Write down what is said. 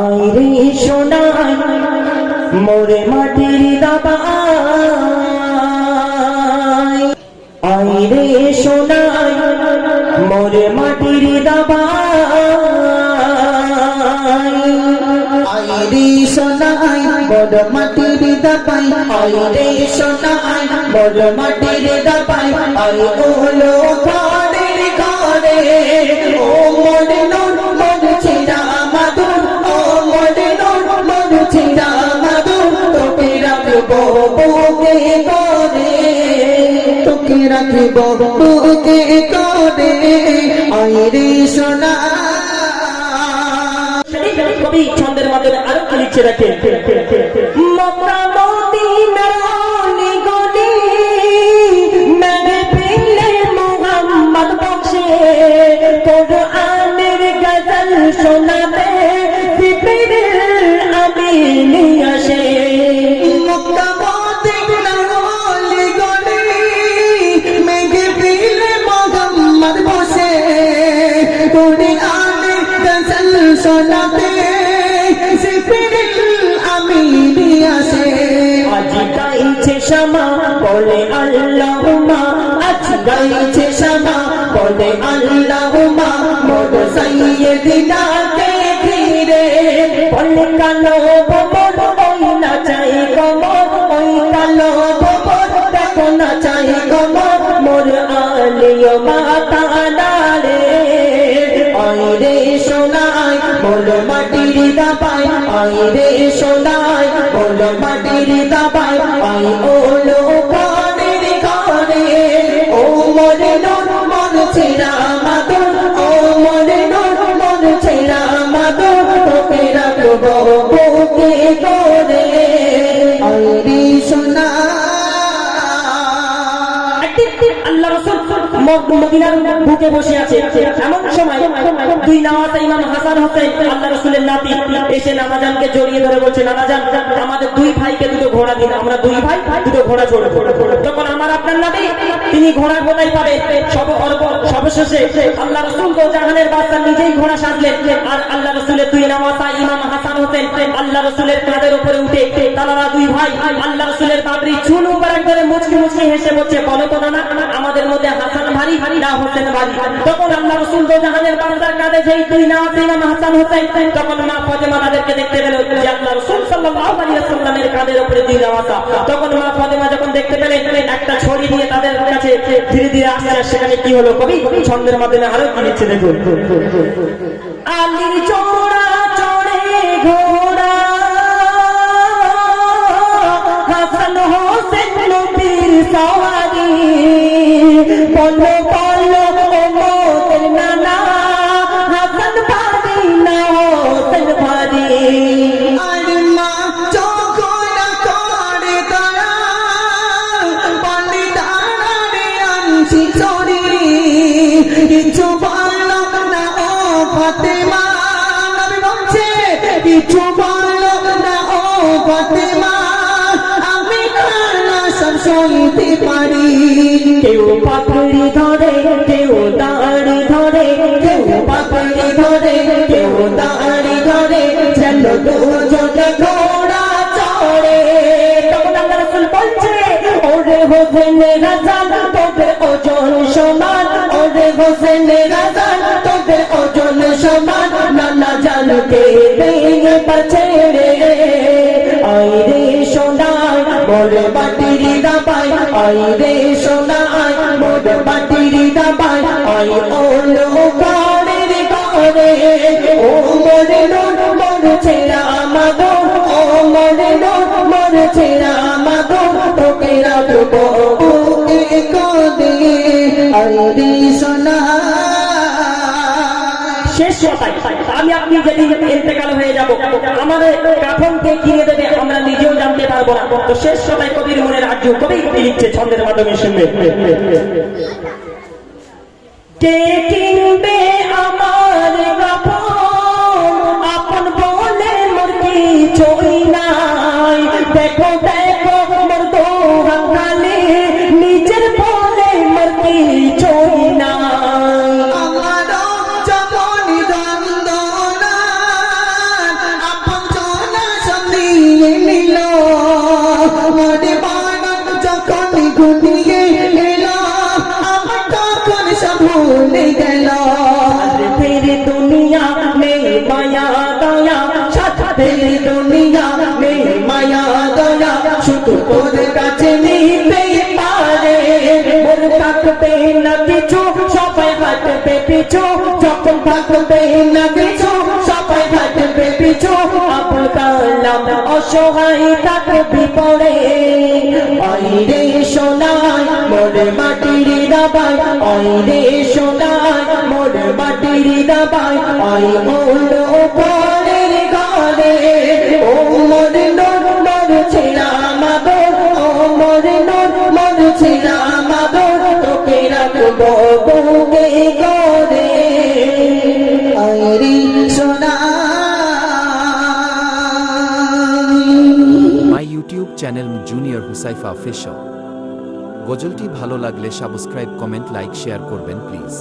আইরে সোনাই মোরে মাটির দাবাই, আইরে সোনাই মোরে মাটির দাবাই, আইরে সোনাই মোরে মাটির দাবাই, আইরে সোনাই মোরে মাটির দাবাই, আই ওলো ঘরের ঘরে ও মোরে নুন মোরে ছিড়া মাদুর, ও মোরে নুন মোরে ছিড়া মাদুর, তোকে রাখবো বুকে করে, তোকে রাখবো বুকে করে, আইরে সোনা। কবি ছন্দের মাধ্যমে আরো কি লিখছে রাখে, মক্কা মদিনার অলি গলি মেরে পেলে মোহাম্মদ বংশে কোরআনের গজল শোনাবে জিবরিল আমিন আসে, মক্কা মদিনার অলি গলি মেরে পেলে মোহাম্মদ বংশে কোরআনের গজল শোনাবে জিবরিল আমিন আসে, আজ গাইছে শামা বলে আল্লাহুম্মা, আজ গাইছে শামা বলে আল্লাহুম্মা, মোর সাইয়্যিদিনা কে ঘিরে বলে কালো ববর ওই নাচাই কমর, ওই কালো ববর দেখো নাচাই কমর, মোর আলিয় মাতা নারে, আইরে সোনাই মোর মাটির দাবাই, আইরে সোনাই মোর মাটির দাবাই, আই ওলো ঘরের ঘরে ও মোরে নুন মোর ছিড়া মাদুর, ও মোরে নুন মোর ছিড়া মাদুর, তোকে রাখবো বুকে করে, আইরে সোনা। আল্লাহ রাসূল মদিনার বুকে বসে আছে, এমন সময় দুই নামাজে ইমাম হাসান হোসেন আল্লাহ রাসূলের নাতি এসে নানাজানকে জড়িয়ে ধরে বলছে, নানাজান আমাদের দুই ভাইকে দুটো ঘোড়া দিন, আমরা দুই ভাই দুটো ঘোড়া চড়ব। তখন আমার আপনার নাতি তিনি ঘোড়া কোথায় পাবে, সবশেষে আল্লাহ রাসূল তো জাহানের বাদশা নিজেই ঘোড়া সাজলেন, আর আল্লাহ রাসূলের দুই নামাজা ইমাম হাসান হোসেন আল্লাহ রাসূলের কাঁধের উপরে উঠে তারা দুই ভাই আল্লাহ রাসূলের বাবরি চুল মুবারক ধরে মুচকি মুচকি হেসে বলছে, বলো তো নানা আমাদের মধ্যে হাসান ভারী না হোসেন ভারী। তখন আল্লাহ রাসূল তো জাহানের বাদশার কাঁধে যেই দুই নামাজা ইমাম হাসান হোসেন, তখন মা ফাতেমা তাদেরকে দেখতে পেল যে আল্লাহ রাসূল সাল্লাল্লাহু আলাইহি ওয়াসাল্লামের কাঁধের উপরে দুই নামাজা। তখন মা ফাতেমা যখন দেখতে পেলেন একটা ছড়ি দিয়ে তাদের কাছে ধীরে ধীরে আসছে, সেখানে কি হলো কবি ছন্দের মাধ্যমে আরো কি লিখছে দেখুন, আলীর চোরা চড়ে ঘোড়া হাসান হোসেন নবীর সওয়ারি, বলো বলো ও মোদের নানা হাসান ভারী না হোসেন ভারী, আর মা চোখরা করে তারা বলে দাঁড়ারে আনছি চড়ি, কিছু বলো না ও ফাতেমা, নবী বলছে কিছু বলো না ও ফাতেমা, আমি না সব সইতে পারি, কেউ পাপড়ি ধরে কেউ দাড়ি ধরে, কেউ পাপড়ি ধরে কেউ দাড়ি ধরে, চলো দুজনে ঘোড়া চড়ে। তখন আল্লাহ রাসূল বলছে, ওরে হোসেন হাসান তোদের ওজন সমান, ওরে হোসেন হাসান তোদের ওজন সমান, নানা জানকে ভেঙে ছেড়ে, আইরে সোনাই মোর মাটির দাবাই, আইরে সোনাই মোর মাটির দাবাই, আই ওলো ঘরের ঘরে ও মোরে নুন মোর ছেড়া মাদুর, ও মোরে নুন মোর ছেড়া মাদুর, তোকে রাখবো বুকে করে, আইরে সোনা। শেষ কথায় আমি আপনি যেদিন ইন্তেকাল হয়ে যাব আমাদের কাফনকে কিনে দেবে আমরা নিজেও জানতে পারবো না। তো শেষ কথায় কবির মনের আর্য কবি লিখছে ছন্দের মাধ্যমে শুনবে, কে কিনবে আমার কাফন আপন বলে মোর কিছুই নাই, দেখো দেখো মোর দোহান খালি নিজের বলে মোর কিছুই নাই, আমার যেমন দ্বন্দ্ব যখন ঘুমিয়ে এলো আমার তখন সব ভুলে গেল फिर दुनिया में माया दया फिर दुनिया में माया दया শুধু তোর কাছে নিতে পারে मोर থাকবে না কিছু সবাই হাঁটবে পিছু যখন থাকবে না কিছু সবাই হাঁটবে পিছু আবুল কালাম অসহায় থাকবি পড়ে আইরে সোনায় মোর মাটির দাবাই আইরে সোনায় মোর মাটির দাবাই আই হলো পরের ঘরে ও মোর নূর মোর ছিলাম গো ও মোর নূর মোর ছিলাম গো তোকে রাখবো বুকে করে আইরে সোনায় my YouTube channel junior Huzaifa official. গজলটি ভালো লাগলে সাবস্ক্রাইব, কমেন্ট, লাইক, শেয়ার করবেন প্লিজ।